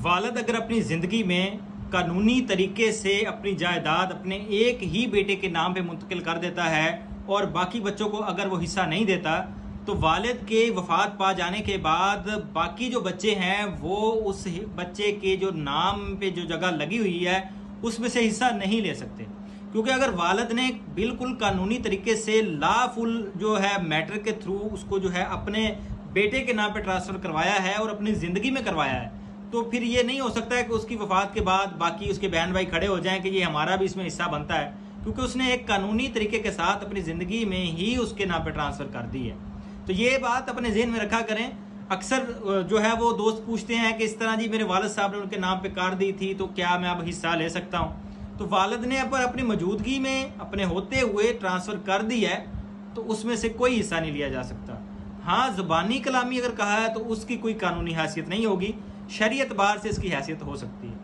वालिद अगर अपनी ज़िंदगी में कानूनी तरीके से अपनी जायदाद अपने एक ही बेटे के नाम पे मुंतकिल कर देता है और बाकी बच्चों को अगर वो हिस्सा नहीं देता, तो वालिद के वफात पा जाने के बाद बाकी जो बच्चे हैं वो उस बच्चे के जो नाम पे जो जगह लगी हुई है उसमें से हिस्सा नहीं ले सकते। क्योंकि अगर वालिद ने बिल्कुल कानूनी तरीके से लाफुल जो है मैटर के थ्रू उसको जो है अपने बेटे के नाम पे ट्रांसफ़र करवाया है और अपनी ज़िंदगी में करवाया है, तो फिर ये नहीं हो सकता है कि उसकी वफात के बाद बाकी उसके बहन भाई खड़े हो जाएं कि ये हमारा भी इसमें हिस्सा बनता है, क्योंकि उसने एक कानूनी तरीके के साथ अपनी ज़िंदगी में ही उसके नाम पे ट्रांसफ़र कर दी है। तो ये बात अपने ज़हन में रखा करें। अक्सर जो है वो दोस्त पूछते हैं कि इस तरह जी मेरे वालिद साहब ने उनके नाम पे कार दी थी तो क्या मैं अब हिस्सा ले सकता हूँ। तो वालिद ने पर अपनी मौजूदगी में अपने होते हुए ट्रांसफ़र कर दी है तो उसमें से कोई हिस्सा नहीं लिया जा सकता। हाँ, ज़बानी कलामी अगर कहा है तो उसकी कोई कानूनी हैसियत नहीं होगी, शरीयत बार से इसकी हैसियत हो सकती है।